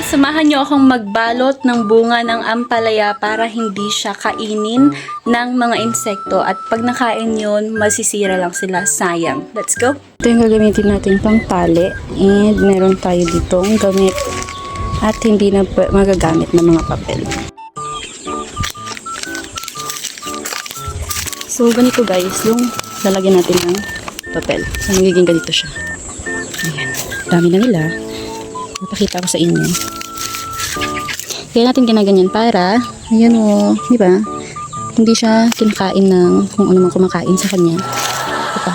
Guys, samahan nyo akong magbalot ng bunga ng ampalaya para hindi siya kainin ng mga insekto. At pag nakain yun, masisira lang sila. Sayang. Let's go! Ito yung gagamitin natin pang tali. And meron tayo dito ang gamit at hindi na magagamit ng mga papel. So, ganito guys, yung lalagyan natin ng papel. So, magiging ganito siya. Ayan. Dami na nila. Napakita ko sa inyo. Kaya natin ginaganyan para, ayan o, di ba? Hindi siya kinakain ng kung ano man kumakain sa kanya. Diba?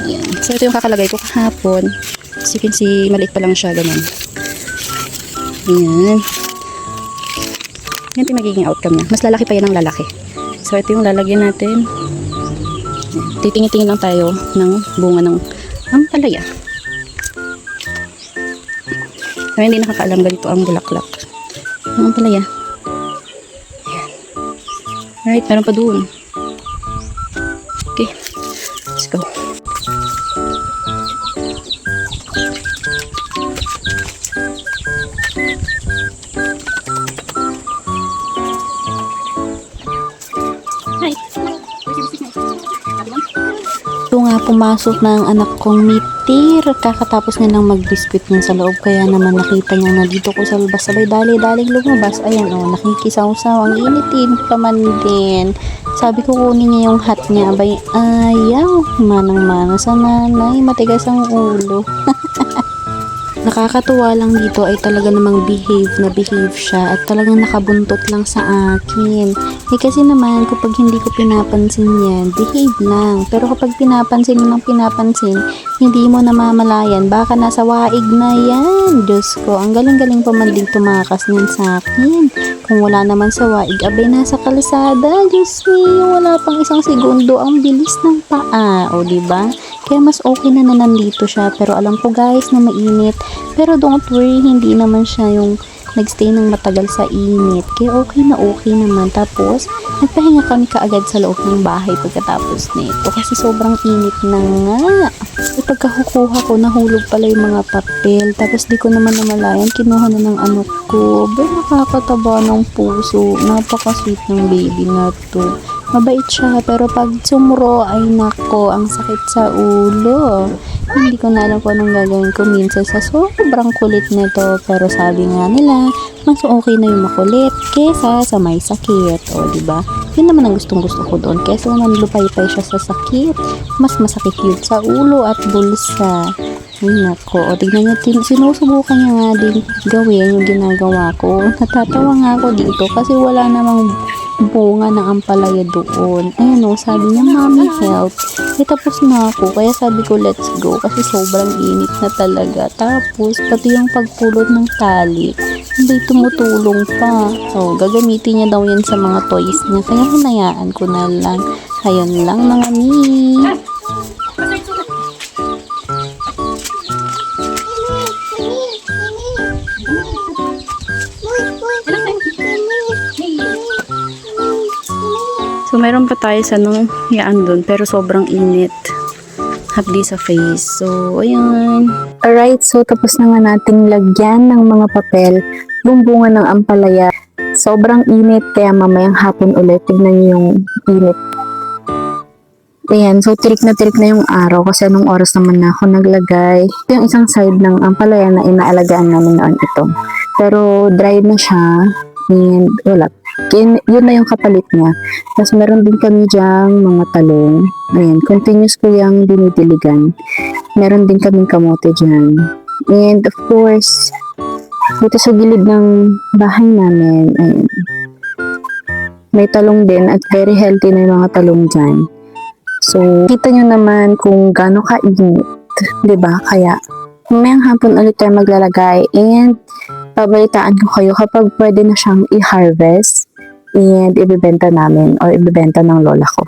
Ayan. So, ito yung kakalagay ko kahapon. As you can see, maliit pa lang siya, ganun. Ayan. Yan yung magiging outcome niya. Mas lalaki pa yan ang lalaki. So, ito yung lalagyan natin. Titingin-tingin lang tayo ng bunga ng ampalaya. So, hindi nakakaalam ganito ang bulaklak. Ang ampalaya. Ayan. Alright, meron pa doon. Okay. Let's go. Ito nga, pumasok na ang anak kong mitir. Kakatapos niya nang mag-biscuit niya sa loob. Kaya naman nakita niya na dito ko sa labas. Sabay dali-daling lumabas. Ayan o, nakikisaw-saw. Ang initin pa man din. Sabi ko kunin niya yung hat niya. Abay, ayaw. Manang-mana sa nanay. Matigas ang ulo. Nakakatuwa lang dito ay talaga namang behave siya at talagang nakabuntot lang sa akin. Eh kasi naman kapag hindi ko pinapansin yan, behave lang. Pero kapag pinapansin mo ng pinapansin, hindi mo namamalayan. Baka nasa waig na yan. Diyos ko, ang galing-galing pa man din tumakas niyan sa akin. Kung wala naman sa waig, abay nasa kalsada. Diyos me, wala pang isang segundo. Ang bilis ng paa. O diba? Kaya mas okay na nandito siya. Pero alam ko guys na mainit. Pero don't worry, hindi naman siya yung nagstay ng matagal sa init. Kaya okay naman. Tapos, nagpahinga kami kaagad sa loob ng bahay pagkatapos nito. Kasi sobrang init na nga. E pagkakukuha ko, nahulog pala yung mga papel. Tapos di ko naman namalayan, kinuha na ng anak ko. Ba, nakakataba ng puso. Napaka-sweet ng baby na to. Mabait siya, pero pag sumuro, ay nako, ang sakit sa ulo. Hindi ko na alam kung anong gagawin ko minsan sa sobrang kulit nito. Pero sabi nga nila, mas okay na yung makulit kesa sa may sakit. O, diba? Yun naman ang gustong-gusto ko doon. Kesa naman lupay-pay siya sa sakit. Mas masakit yun sa ulo at bulsa. Ay, nako. O, tignan niya, sinusubukan niya nga din gawin yung ginagawa ko. Natatawa nga ako dito kasi wala namang bunga ng ampalaya doon. Ayan o, sabi niya, mommy help. Eh, tapos na ako. Kaya sabi ko, let's go. Kasi sobrang init na talaga. Tapos, pati yung pagpulot ng tali, hindi tumutulong pa. So, gagamitin niya daw yan sa mga toys niya. Kaya hinayaan ko na lang. Ayun lang mga mi. So, meron pa tayo sa nung yaan doon, pero sobrang init. Hapdi sa face. So, ayan. Alright, so tapos na nga nating lagyan ng mga papel yung bunga ng ampalaya. Sobrang init, kaya mamayang hapon ulit. Tignan niyo yung init. Ayan, so tirik na yung araw kasi anong oras naman na ako naglagay. Ito yung isang side ng ampalaya na inaalagaan namin noon ito. Pero dry na siya. And wala. Yun na yung kapalit niya. Tapos meron din kami dyang mga talong. Ayan, continuous ko yung dinidiligan. Meron din kaming kamote dyan. And of course, dito sa gilid ng bahay namin, ayan, may talong din at very healthy na yung mga talong dyan. So, kita nyo naman kung gaano kainit. Diba? Kaya, mamayang hapon ulit tayo maglalagay and pabalitaan ko kayo kapag pwede na siyang i-harvest and ibibenta namin or ibibenta ng lola ko.